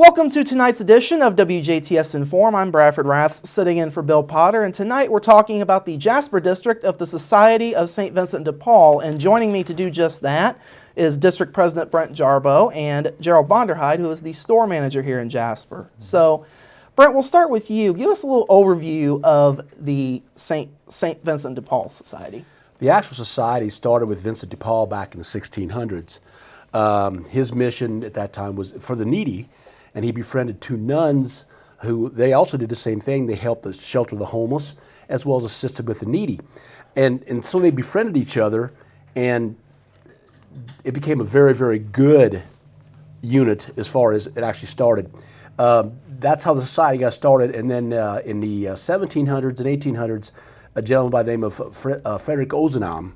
Welcome to tonight's edition of WJTS in Form. I'm Bradford Raths, sitting in for Bill Potter, and tonight we're talking about the Jasper District of the Society of St. Vincent DePaul. And joining me to do just that is District President Brent Jarboe and Gerald Vonderheide, who is the store manager here in Jasper. So, Brent, we'll start with you. Give us a little overview of the St. Vincent DePaul Society. The actual society started with Vincent DePaul back in the 1600s. His mission at that time was for the needy, and he befriended two nuns who, they also did the same thing. They helped to shelter the homeless as well as assisted with the needy. And so they befriended each other, and it became a very, very good unit as far as it actually started. That's how the society got started, and then in the 1700s and 1800s, a gentleman by the name of Frederick Ozanam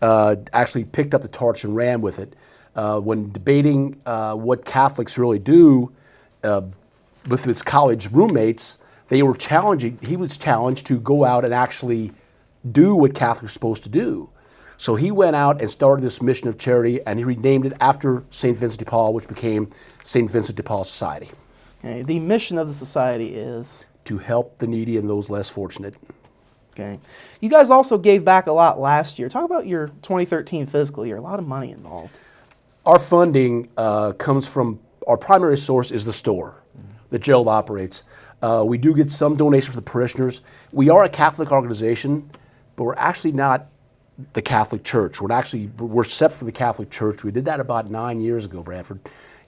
actually picked up the torch and ran with it. When debating what Catholics really do with his college roommates, he was challenged to go out and actually do what Catholics are supposed to do. So he went out and started this mission of charity, and he renamed it after St. Vincent de Paul, which became St. Vincent de Paul Society. Okay. The mission of the society is? To help the needy and those less fortunate. Okay. You guys also gave back a lot last year. Talk about your 2013 fiscal year. A lot of money involved. Our funding comes from, our primary source is the store that Gerald operates. We do get some donations for the parishioners. We are a Catholic organization, but we're actually not the Catholic Church. We're separate from the Catholic Church. We did that about 9 years ago, Bradford.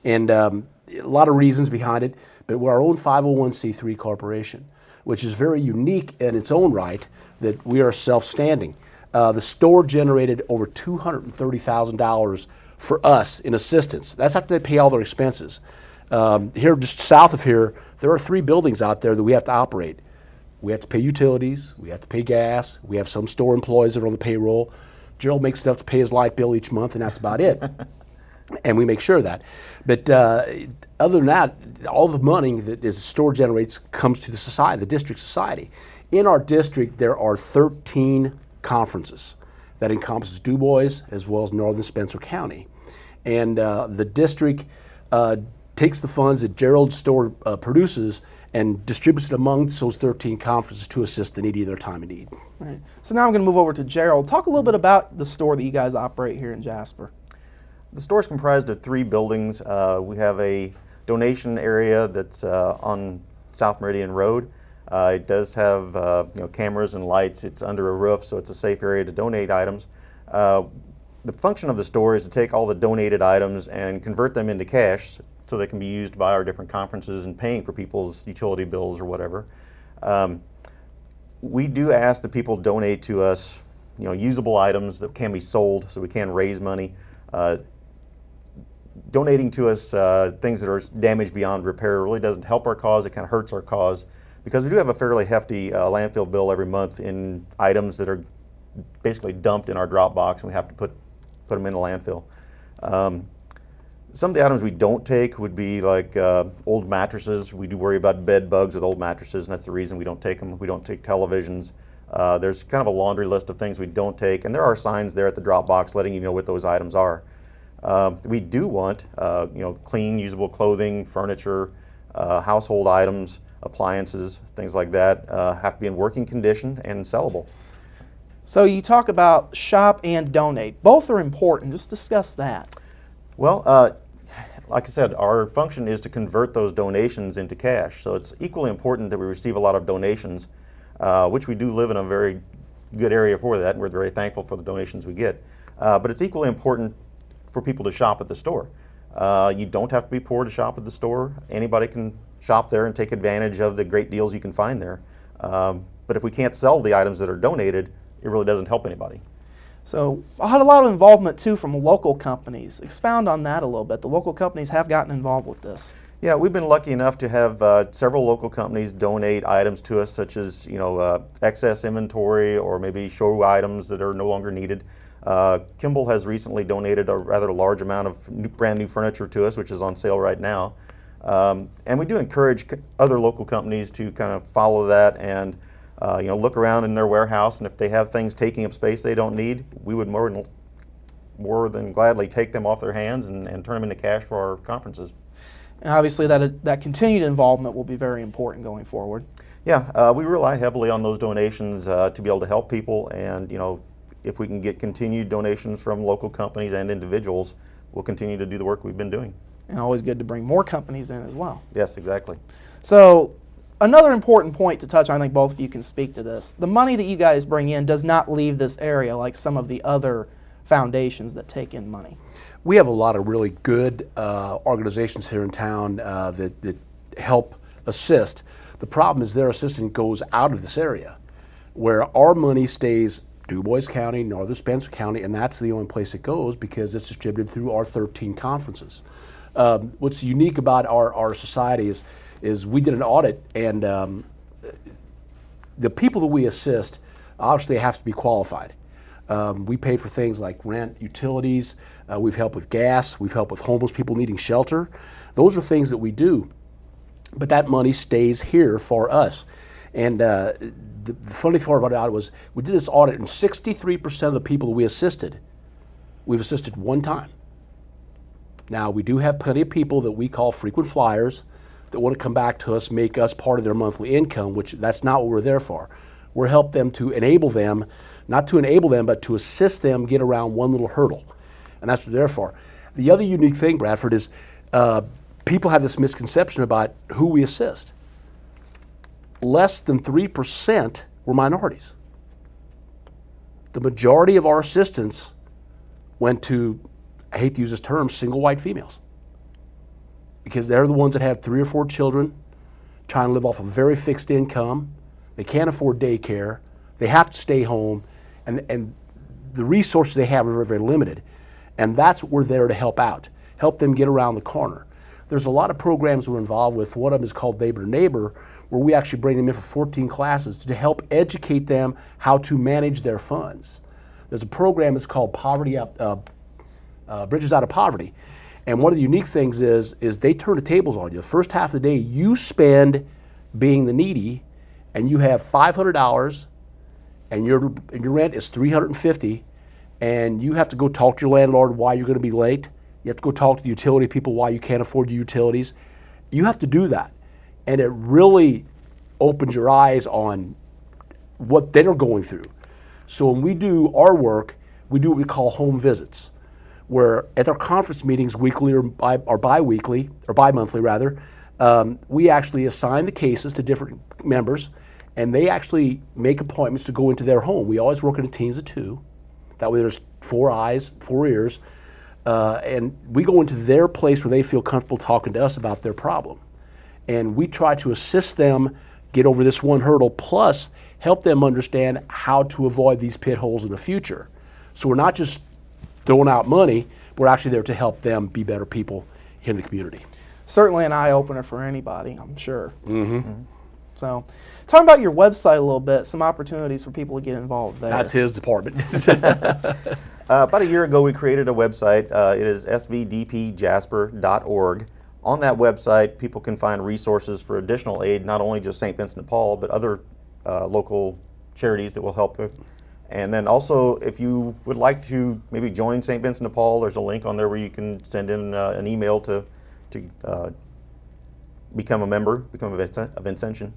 And a lot of reasons behind it, but we're our own 501c3 corporation, which is very unique in its own right that we are self-standing. The store generated over $230,000 for us in assistance. That's after they pay all their expenses. Here, just south of here, there are 3 buildings out there that we have to operate. We have to pay utilities, we have to pay gas, we have some store employees that are on the payroll. Gerald makes enough to pay his light bill each month, and that's about it. And we make sure of that. But other than that, all the money that the store generates comes to the society, the district society. In our district, there are 13 conferences that encompasses Du Bois as well as Northern Spencer County. And the district takes the funds that Gerald's store produces and distributes it among those 13 conferences to assist the needy in their time of need. Right. So now I'm going to move over to Gerald. Talk a little bit about the store that you guys operate here in Jasper. The store is comprised of 3 buildings. We have a donation area that's on South Meridian Road. It does have cameras and lights. It's under a roof, so it's a safe area to donate items. The function of the store is to take all the donated items and convert them into cash so they can be used by our different conferences and paying for people's utility bills or whatever. We do ask that people donate to us usable items that can be sold so we can raise money. Donating to us things that are damaged beyond repair really doesn't help our cause. It kind of hurts our cause because we do have a fairly hefty landfill bill every month in items that are basically dumped in our drop box, and we have to put them in the landfill. Some of the items we don't take would be like old mattresses. We do worry about bed bugs with old mattresses, and that's the reason we don't take them. We don't take televisions. There's kind of a laundry list of things we don't take, and there are signs there at the drop box letting you know what those items are. We do want clean, usable clothing, furniture, household items, appliances, things like that have to be in working condition and sellable. So you talk about shop and donate. Both are important. Just discuss that. Well, like I said, our function is to convert those donations into cash. So it's equally important that we receive a lot of donations, which we do live in a very good area for that, and we're very thankful for the donations we get. But it's equally important for people to shop at the store. You don't have to be poor to shop at the store. Anybody can shop there and take advantage of the great deals you can find there. But if we can't sell the items that are donated, it really doesn't help anybody. So I had a lot of involvement too from local companies. Expound on that a little bit. The local companies have gotten involved with this. Yeah, we've been lucky enough to have several local companies donate items to us, such as excess inventory or maybe show items that are no longer needed. Kimball has recently donated a rather large amount of brand new furniture to us, which is on sale right now. And we do encourage other local companies to kind of follow that and look around in their warehouse, and if they have things taking up space they don't need, we would more than gladly take them off their hands and turn them into cash for our conferences. And obviously that continued involvement will be very important going forward. Yeah, we rely heavily on those donations to be able to help people, and if we can get continued donations from local companies and individuals, we'll continue to do the work we've been doing. And always good to bring more companies in as well. Yes, exactly. So another important point to touch on, I think both of you can speak to this. The money that you guys bring in does not leave this area like some of the other foundations that take in money. We have a lot of really good organizations here in town that help assist. The problem is their assistance goes out of this area, where our money stays Du Bois County, Northern Spencer County, and that's the only place it goes because it's distributed through our 13 conferences. What's unique about our society is we did an audit, and the people that we assist obviously have to be qualified. We pay for things like rent, utilities, we've helped with gas, we've helped with homeless people needing shelter. Those are things that we do, but that money stays here for us. And the funny part about it was we did this audit, and 63% of the people that we assisted, we've assisted one time. Now, we do have plenty of people that we call frequent flyers that want to come back to us, make us part of their monthly income, which that's not what we're there for. We're help them to enable them, not to enable them, but to assist them get around one little hurdle. And that's what we're there for. The other unique thing, Bradford, is people have this misconception about who we assist. Less than 3% were minorities. The majority of our assistance went to, I hate to use this term, single white females. Because they're the ones that have 3 or 4 children, trying to live off a very fixed income. They can't afford daycare. They have to stay home. And the resources they have are very, very limited. And that's what we're there to help out, help them get around the corner. There's a lot of programs we're involved with. One of them is called Neighbor to Neighbor, where we actually bring them in for 14 classes to help educate them how to manage their funds. There's a program that's called Bridges Out of Poverty. And one of the unique things is they turn the tables on you. The first half of the day you spend being the needy, and you have $500, and your rent is $350, and you have to go talk to your landlord why you're going to be late. You have to go talk to the utility people why you can't afford your utilities. You have to do that. And it really opens your eyes on what they're going through. So when we do our work, we do what we call home visits, where at our conference meetings, weekly or bi-weekly, or bi-monthly rather, we actually assign the cases to different members, and they actually make appointments to go into their home. We always work in teams of 2. That way there's 4 eyes, 4 ears, and we go into their place where they feel comfortable talking to us about their problem. And we try to assist them get over this one hurdle, plus help them understand how to avoid these pit holes in the future. So we're not just throwing out money, we're actually there to help them be better people in the community. Certainly an eye-opener for anybody, I'm sure. So, talking about your website a little bit, some opportunities for people to get involved there. That's his department. About a year ago, we created a website. It is svdpjasper.org. On that website, people can find resources for additional aid, not only just St. Vincent de Paul, but other local charities that will help. And then also, if you would like to maybe join St. Vincent de Paul, there's a link on there where you can send in an email to become a member, become a Vincentian.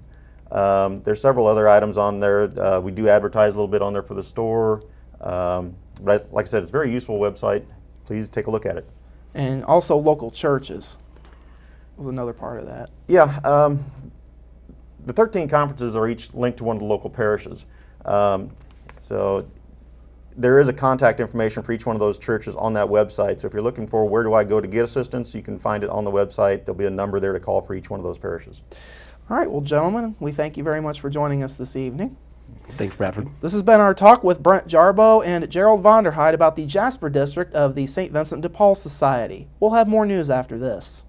There's several other items on there. We do advertise a little bit on there for the store. But like I said, it's a very useful website. Please take a look at it. And also local churches was another part of that. Yeah, the 13 conferences are each linked to one of the local parishes. So there is a contact information for each one of those churches on that website. So if you're looking for where do I go to get assistance, you can find it on the website. There'll be a number there to call for each one of those parishes. All right, well, gentlemen, we thank you very much for joining us this evening. Thanks, Bradford. This has been our talk with Brent Jarboe and Gerald Vonderheide about the Jasper District of the St. Vincent de Paul Society. We'll have more news after this.